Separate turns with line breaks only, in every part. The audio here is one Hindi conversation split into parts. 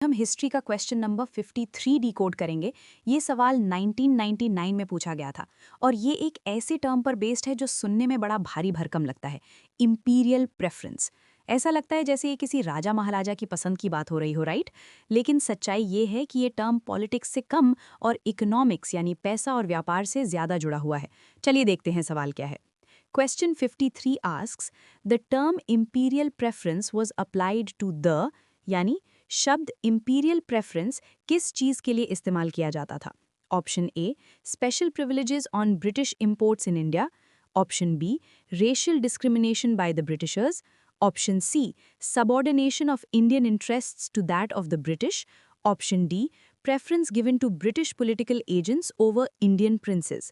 हम हिस्ट्री का क्वेश्चन नंबर 53 डिकोड करेंगे। ये सवाल 1999 में पूछा गया था और ये एक ऐसे टर्म पर बेस्ड है जो सुनने में बड़ा भारी भरकम लगता है, इंपीरियल प्रेफरेंस। ऐसा लगता है जैसे ये किसी राजा महाराजा की पसंद की बात हो रही हो, राइट? लेकिन सच्चाई ये है कि ये टर्म पॉलिटिक्स से कम और इकोनॉमिक्स यानी पैसा और व्यापार से ज़्यादा जुड़ा हुआ है। चलिए देखते हैं सवाल क्या है। Question 53 asks, the term imperial preference was applied to the यानी शब्द imperial preference किस चीज़ के लिए इस्तेमाल किया जाता था? Option A special privileges on British imports in India, option B racial discrimination by the Britishers, option C subordination of Indian interests to that of the British, option D preference given to British political agents over Indian princes।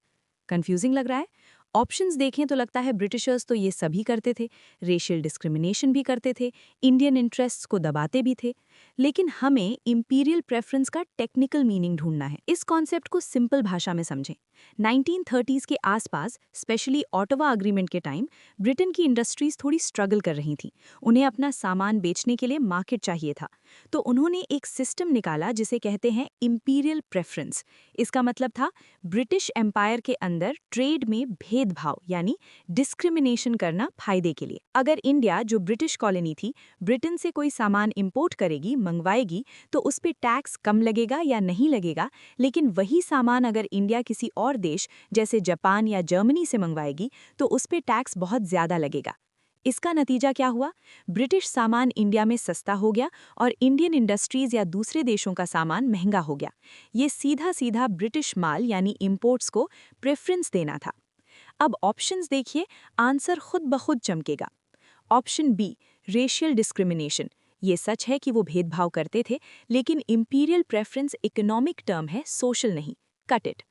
Confusing लग रहा है? ऑप्शंस देखें तो लगता है ब्रिटिशर्स तो ये सभी करते थे, रेशियल डिस्क्रिमिनेशन भी करते थे, इंडियन इंटरेस्ट्स को दबाते भी थे। लेकिन हमें इंपीरियल प्रेफरेंस का टेक्निकल मीनिंग ढूंढना है। इस कॉन्सेप्ट को सिंपल भाषा में समझें। 1930s के आसपास, स्पेशली ऑटवा अग्रीमेंट के टाइम, ब्रिटेन की इंडस्ट्रीज थोड़ी स्ट्रगल कर रही थी। उन्हें अपना सामान बेचने के लिए मार्केट चाहिए था। तो उन्होंने एक सिस्टम निकाला जिसे कहते हैं इंपीरियल प्रेफरेंस। इसका मतलब था ब्रिटिश एम्पायर के अंदर ट्रेड में भेदभाव यानी डिस्क्रिमिनेशन करना फायदे के लिए। अगर इंडिया, जो ब्रिटिश कॉलोनी थी, ब्रिटेन से कोई सामान इंपोर्ट करेगी, मंगवाएगी, तो उस पे टैक्स कम लगेगा या नहीं लगेगा। लेकिन वही सामान अगर इंडिया किसी और देश जैसे जापान या जर्मनी से मंगवाएगी तो उस पे टैक्स बहुत ज्यादा लगेगा। इसका नतीजा क्या हुआ? ब्रिटिश सामान इंडिया में सस्ता हो गया और इंडियन इंडस्ट्रीज या दूसरे देशों का सामान महंगा हो गया। ये सीधा सीधा ब्रिटिश माल यानी इंपोर्ट्स को प्रेफरेंस देना था। अब ऑप्शंस देखिए, आंसर खुद ब खुद चमकेगा। Option B racial discrimination. ये सच है कि वो भेदभाव करते थे, लेकिन इंपीरियल प्रेफरेंस इकोनॉमिक टर्म है, सोशल नहीं। Cut it.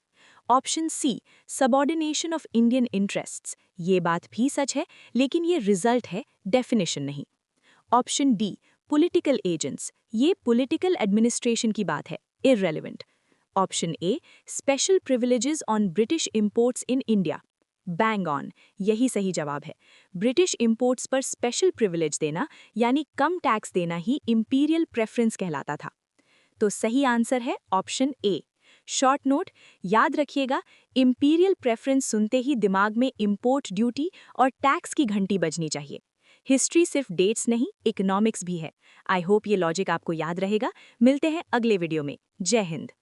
Option C subordination of Indian interests. ये बात भी सच है, लेकिन ये रिजल्ट है, डेफिनेशन नहीं। Option D political agents. ये पॉलिटिकल एडमिनिस्ट्रेशन की बात है, irrelevant. Option A special privileges on British imports in India. Bang on, यही सही जवाब है। ब्रिटिश इंपोर्ट्स पर स्पेशल प्रिविलेज देना यानी कम टैक्स देना ही इंपीरियल प्रेफरेंस कहलाता था। तो सही आंसर है ऑप्शन ए। शॉर्ट नोट, याद रखिएगा, इंपीरियल प्रेफरेंस सुनते ही दिमाग में इंपोर्ट ड्यूटी और टैक्स की घंटी बजनी चाहिए। हिस्ट्री सिर्फ डेट्स नहीं, इकोनॉमिक्स भी है। आई होप ये लॉजिक आपको याद रहेगा। मिलते हैं अगले वीडियो में। जय हिंद।